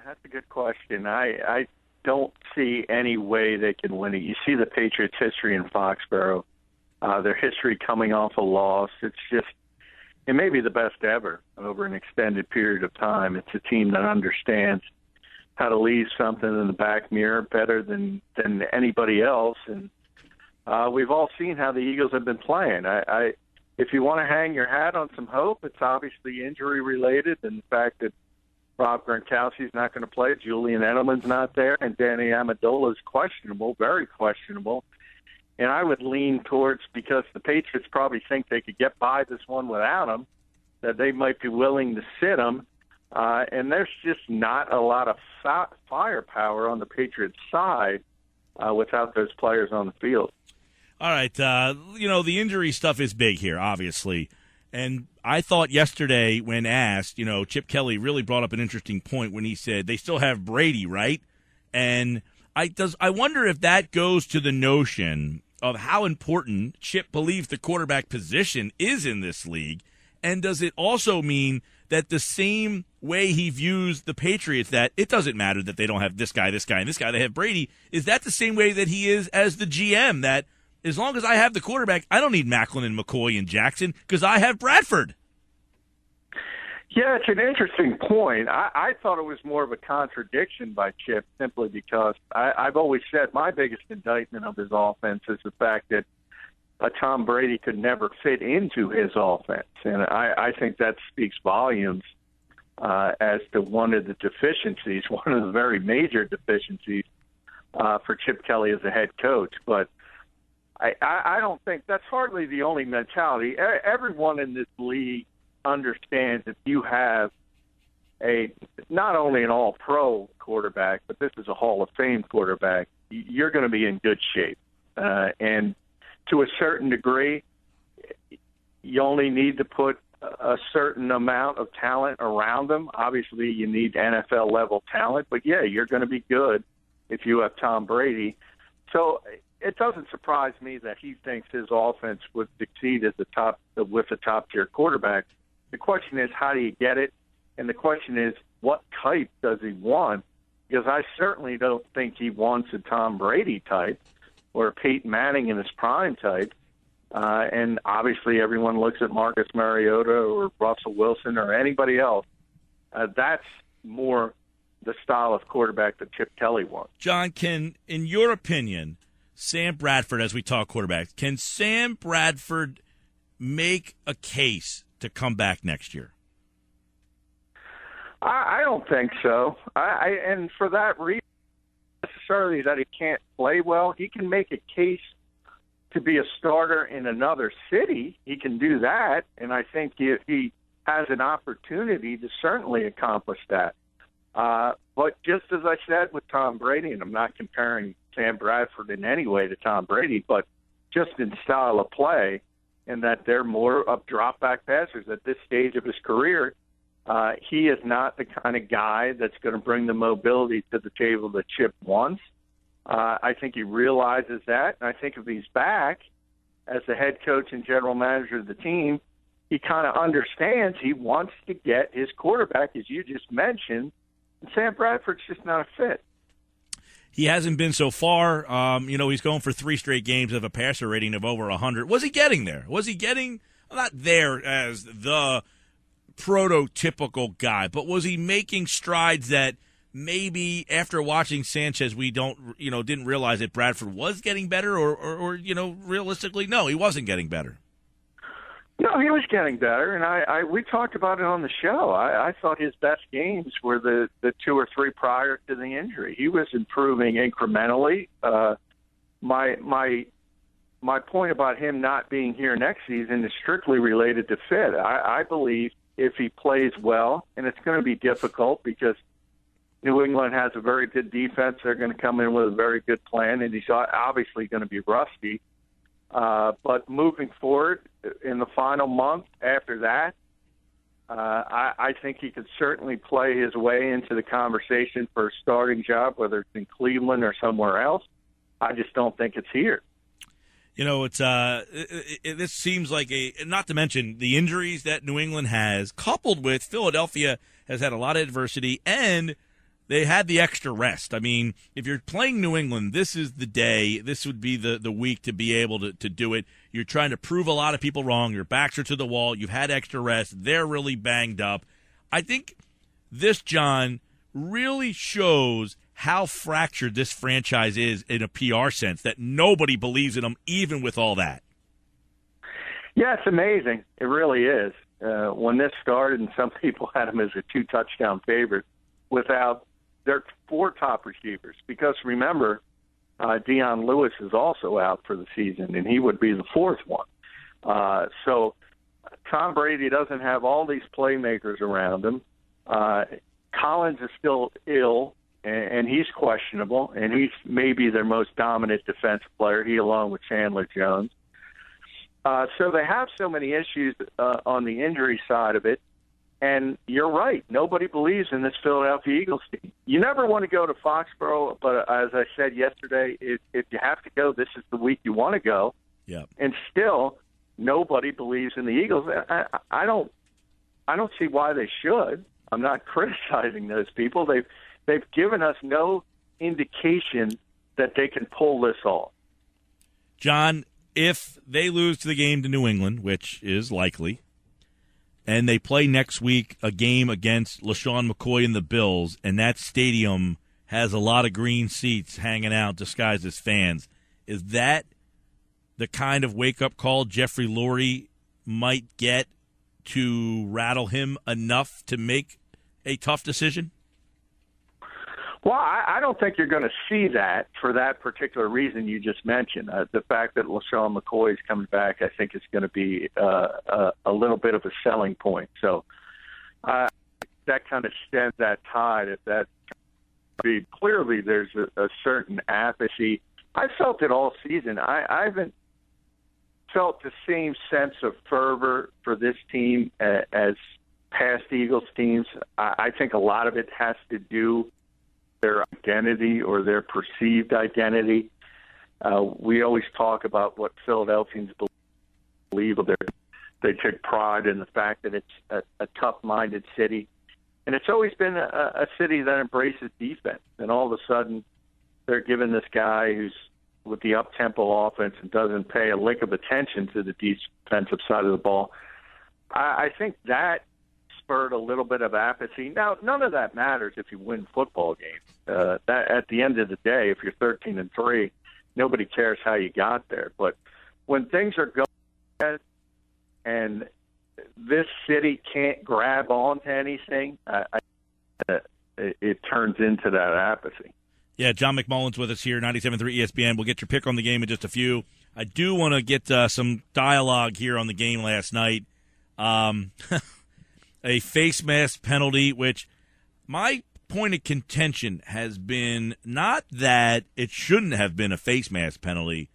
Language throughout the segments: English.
That's a good question. I don't see any way they can win it. You see the Patriots' history in Foxborough, their history coming off a loss. It may be the best ever over an extended period of time. It's a team that understands how to leave something in the back mirror better than anybody else. And we've all seen how the Eagles have been playing. If you want to hang your hat on some hope, it's obviously injury-related, and the fact that Rob Gronkowski's not going to play, Julian Edelman's not there, and Danny Amendola is questionable, very questionable. And I would lean towards, because the Patriots probably think they could get by this one without him, that they might be willing to sit him. And there's just not a lot of firepower on the Patriots' side without those players on the field. All right, the injury stuff is big here, obviously. And I thought yesterday when asked, Chip Kelly really brought up an interesting point when he said they still have Brady, right? And I wonder if that goes to the notion of how important Chip believes the quarterback position is in this league. And does it also mean that the same way he views the Patriots, that it doesn't matter that they don't have this guy, and this guy, they have Brady, is that the same way that he is as the GM, that as long as I have the quarterback, I don't need Macklin and McCoy and Jackson because I have Bradford? Yeah, it's an interesting point. I thought it was more of a contradiction by Chip simply because I've always said my biggest indictment of his offense is the fact that Tom Brady could never fit into his offense. And I think that speaks volumes as to one of the deficiencies, one of the very major deficiencies for Chip Kelly as a head coach. But I don't think that's hardly the only mentality. Everyone in this league understands if you have not only an all-pro quarterback, but this is a Hall of Fame quarterback, you're going to be in good shape. And to a certain degree, you only need to put a certain amount of talent around them. Obviously, you need NFL-level talent, but, yeah, you're going to be good if you have Tom Brady. So it doesn't surprise me that he thinks his offense would succeed with a top-tier quarterback. The question is, how do you get it? And the question is, what type does he want? Because I certainly don't think he wants a Tom Brady type or a Peyton Manning in his prime type. And obviously everyone looks at Marcus Mariota or Russell Wilson or anybody else. That's more the style of quarterback that Chip Kelly wants. John, in your opinion, Sam Bradford, as we talk quarterbacks, can Sam Bradford make a case to come back next year? I don't think so. And for that reason, necessarily that he can't play well, he can make a case to be a starter in another city. He can do that, and I think he has an opportunity to certainly accomplish that. But just as I said with Tom Brady, and I'm not comparing Sam Bradford in any way to Tom Brady, but just in style of play, and that they're more of drop-back passers at this stage of his career. He is not the kind of guy that's going to bring the mobility to the table that Chip wants. I think he realizes that, and I think if he's back as the head coach and general manager of the team, he kind of understands he wants to get his quarterback, as you just mentioned, and Sam Bradford's just not a fit. He hasn't been so far. He's going for 3 straight games of a passer rating of over 100. Was he getting there? Was he getting, not there as the prototypical guy, but was he making strides that maybe after watching Sanchez we didn't realize that Bradford was getting better, or realistically, no, he wasn't getting better? No, he was getting better, and we talked about it on the show. I thought his best games were the 2 or 3 prior to the injury. He was improving incrementally. My point about him not being here next season is strictly related to fit. I believe if he plays well, and it's going to be difficult because New England has a very good defense, they're going to come in with a very good plan, and he's obviously going to be rusty. But moving forward in the final month after that, I think he could certainly play his way into the conversation for a starting job, whether it's in Cleveland or somewhere else. I just don't think it's here. This seems like not to mention the injuries that New England has, coupled with Philadelphia has had a lot of adversity, and they had the extra rest. I mean, if you're playing New England, this is the day. This would be the week to be able to do it. You're trying to prove a lot of people wrong. Your backs are to the wall. You've had extra rest. They're really banged up. I think this, John, really shows how fractured this franchise is in a PR sense, that nobody believes in them, even with all that. Yeah, it's amazing. It really is. When this started, and some people had them as a 2-touchdown favorite without their 4 top receivers. Because remember, Deion Lewis is also out for the season, and he would be the 4th one. So Tom Brady doesn't have all these playmakers around him. Collins is still ill, and he's questionable, and he's maybe their most dominant defensive player, he along with Chandler Jones. So they have so many issues on the injury side of it. And you're right. Nobody believes in this Philadelphia Eagles team. You never want to go to Foxborough, but as I said yesterday, if you have to go, this is the week you want to go. Yeah. And still, nobody believes in the Eagles. I don't see why they should. I'm not criticizing those people. They've given us no indication that they can pull this off. John, if they lose to the game to New England, which is likely, and they play next week a game against LaShawn McCoy and the Bills, and that stadium has a lot of green seats hanging out disguised as fans, is that the kind of wake-up call Jeffrey Lurie might get to rattle him enough to make a tough decision? Well, I don't think you're going to see that for that particular reason you just mentioned. The fact that LaShawn McCoy is coming back, I think, is going to be a little bit of a selling point. So that kind of stems that tide. Clearly, there's a certain apathy. I felt it all season. I haven't felt the same sense of fervor for this team as past Eagles teams. I think a lot of it has to do their identity or their perceived identity. We always talk about what Philadelphians believe. They take pride in the fact that it's a tough-minded city. And it's always been a city that embraces defense. And all of a sudden, they're giving this guy who's with the up-tempo offense and doesn't pay a lick of attention to the defensive side of the ball. I think that spurred a little bit of apathy. Now, none of that matters if you win football games. That at the end of the day, if you're 13-3, nobody cares how you got there. But when things are going and this city can't grab onto anything, it turns into that apathy. Yeah, John McMullen's with us here, 97.3 ESPN. We'll get your pick on the game in just a few. I do want to get some dialogue here on the game last night. A face mask penalty, which my point of contention has been not that it shouldn't have been a face mask penalty,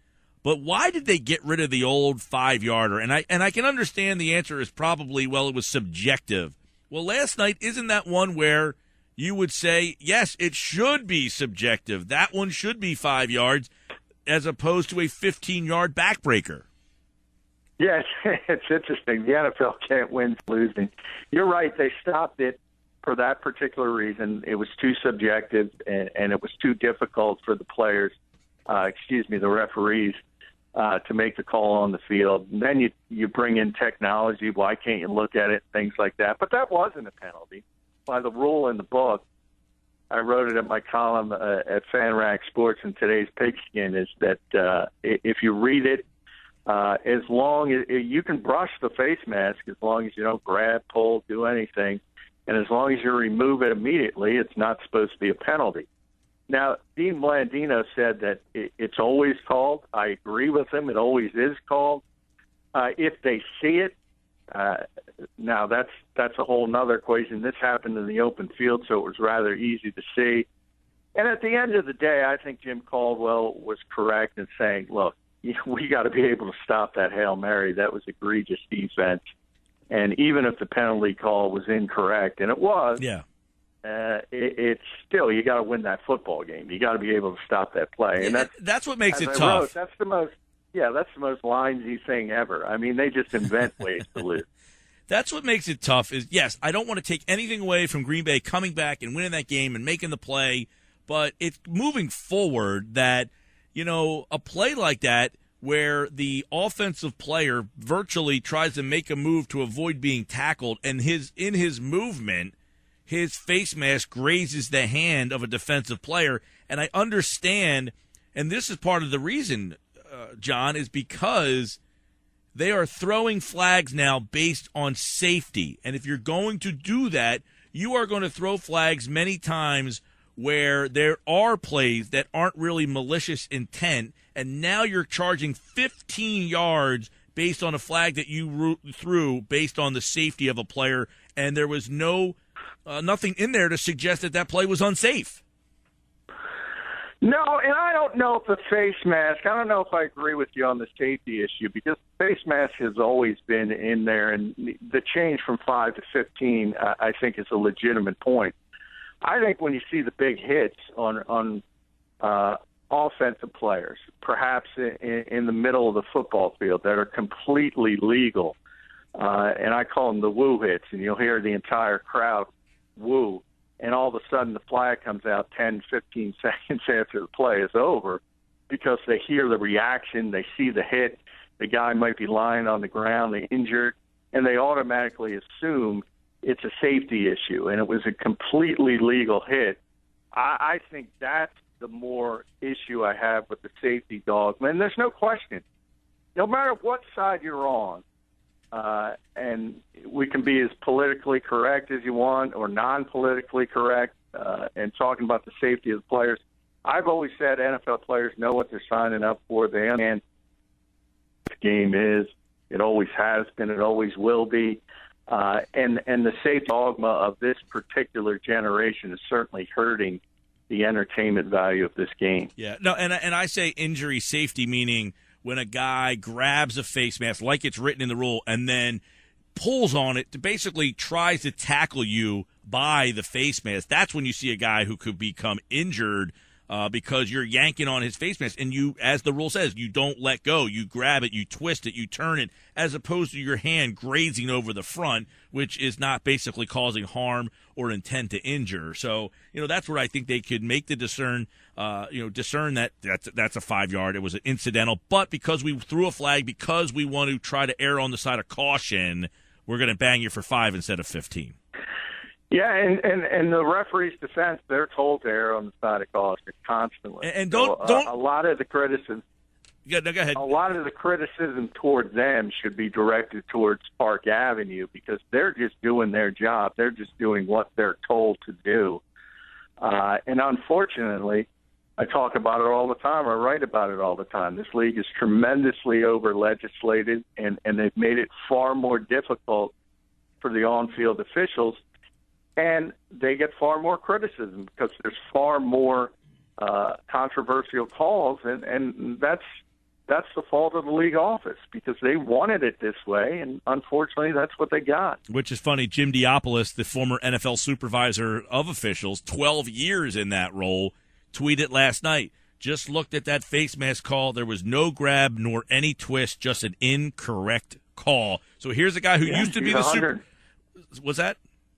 but why did they get rid of the old 5-yarder? And I can understand the answer is probably, well, it was subjective. Well, last night, isn't that one where you would say, yes, it should be subjective. That one should be 5 yards as opposed to a 15-yard backbreaker. Yes, it's interesting. The NFL can't win losing. You're right. They stopped it for that particular reason. It was too subjective, and it was too difficult for the players, the referees, to make the call on the field. And then you bring in technology. Why can't you look at it? Things like that. But that wasn't a penalty. By the rule in the book, I wrote it in my column at FanRack Sports in today's Pigskin, is that if you read it, as long as you can brush the face mask, as long as you don't grab, pull, do anything, and as long as you remove it immediately, it's not supposed to be a penalty. Now, Dean Blandino said that it's always called. I agree with him. It always is called. If they see it, now that's a whole nother equation. This happened in the open field, so it was rather easy to see. And at the end of the day, I think Jim Caldwell was correct in saying, look, we got to be able to stop that Hail Mary. That was egregious defense. And even if the penalty call was incorrect, and it was, it's still, you got to win that football game. You got to be able to stop that play. And that's what makes it tough. That's the most linesy thing ever. I mean, they just invent ways to lose. That's what makes it tough is, yes, I don't want to take anything away from Green Bay coming back and winning that game and making the play, but it's moving forward that, a play like that where the offensive player virtually tries to make a move to avoid being tackled, and in his movement, his face mask grazes the hand of a defensive player. And I understand, and this is part of the reason, John, is because they are throwing flags now based on safety. And if you're going to do that, you are going to throw flags many times where there are plays that aren't really malicious intent, and now you're charging 15 yards based on a flag that you threw based on the safety of a player, and there was nothing in there to suggest that play was unsafe. No, and I don't know if the face mask, I don't know if I agree with you on the safety issue, because the face mask has always been in there, and the change from 5 to 15, I think, is a legitimate point. I think when you see the big hits on offensive players, perhaps in the middle of the football field, that are completely legal, and I call them the woo hits, and you'll hear the entire crowd woo, and all of a sudden the flag comes out 10, 15 seconds after the play is over because they hear the reaction, they see the hit, the guy might be lying on the ground, they injured, and they automatically assume it's a safety issue, and it was a completely legal hit. I think that's the more issue I have with the safety dogma, and there's no question. No matter what side you're on, and we can be as politically correct as you want or non-politically correct and talking about the safety of the players. I've always said NFL players know what they're signing up for. They understand what the game is. It always has been. It always will be. And the safety dogma of this particular generation is certainly hurting the entertainment value of this game. Yeah. No, and I say injury safety, meaning when a guy grabs a face mask like it's written in the rule and then pulls on it to basically tries to tackle you by the face mask. That's when you see a guy who could become injured because you're yanking on his face mask. And you, as the rule says, you don't let go. You grab it, you twist it, you turn it, as opposed to your hand grazing over the front, which is not basically causing harm or intent to injure. So, that's where I think they could make the discern that that's a 5 yard. It was an incidental. But because we threw a flag, because we want to try to err on the side of caution, we're going to bang you for 5 instead of 15. Yeah, and the referee's defense, they're told to err on the side of caution constantly. And don't a lot of the criticism. Yeah, no, go ahead. A lot of the criticism towards them should be directed towards Park Avenue because they're just doing their job. They're just doing what they're told to do. And unfortunately, I talk about it all the time. I write about it all the time. This league is tremendously over-legislated, and they've made it far more difficult for the on-field officials, and they get far more criticism because there's far more controversial calls, and that's the fault of the league office because they wanted it this way, and unfortunately that's what they got. Which is funny. Jim Diopoulos, the former NFL supervisor of officials, 12 years in that role, tweeted last night, just looked at that face mask call. There was no grab nor any twist, just an incorrect call. So here's a guy who used to be the super. Was that?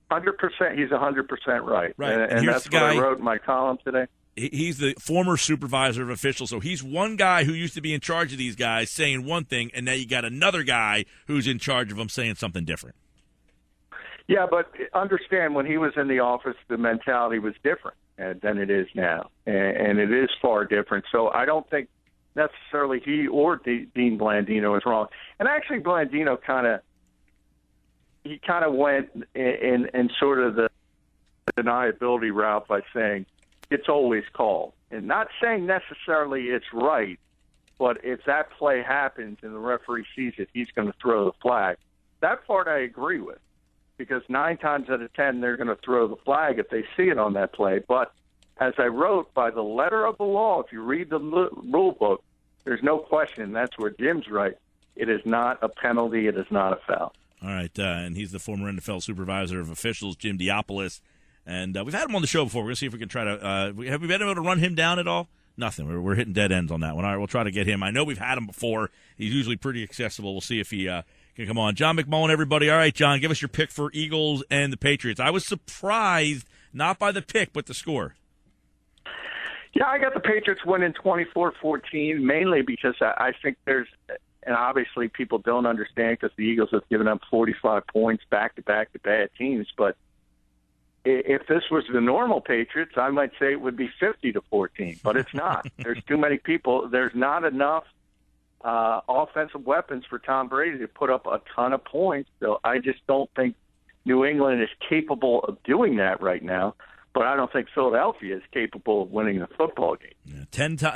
100%. He's 100% right. Right. And that's what I wrote in my column today. He's the former supervisor of officials, so he's one guy who used to be in charge of these guys saying one thing, and now you got another guy who's in charge of them saying something different. Yeah, but understand when he was in the office, the mentality was different than it is now, and it is far different. So I don't think necessarily he or Dean Blandino is wrong. And actually, Blandino kind of went in sort of the deniability route by saying it's always called, and not saying necessarily it's right, but if that play happens and the referee sees it, he's going to throw the flag. That part I agree with, because 9 times out of 10 they're going to throw the flag if they see it on that play. But as I wrote, by the letter of the law, if you read the rule book, there's no question. That's where Jim's right. It is not a penalty. It is not a foul. All right, and he's the former NFL supervisor of officials, Jim Diopoulos. And we've had him on the show before. We're going to see if we can try to have we been able to run him down at all? Nothing. We're hitting dead ends on that one. All right, we'll try to get him. I know we've had him before. He's usually pretty accessible. We'll see if he can come on. John McMullen, everybody. All right, John, give us your pick for Eagles and the Patriots. I was surprised, not by the pick, but the score. Yeah, I got the Patriots winning 24-14, mainly because I think there's – and obviously people don't understand because the Eagles have given up 45 points back-to-back to bad teams. But if this was the normal Patriots, I might say it would be 50-14. But it's not. There's too many people. There's not enough offensive weapons for Tom Brady to put up a ton of points. So I just don't think New England is capable of doing that right now. But I don't think Philadelphia is capable of winning the football game. Yeah,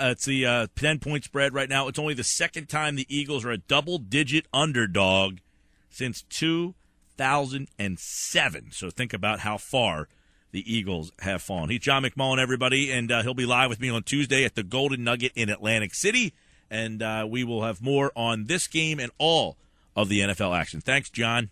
it's the 10-point spread right now. It's only the second time the Eagles are a double-digit underdog since 2007. So think about how far the Eagles have fallen. He's John McMullen, everybody, and he'll be live with me on Tuesday at the Golden Nugget in Atlantic City. And we will have more on this game and all of the NFL action. Thanks, John.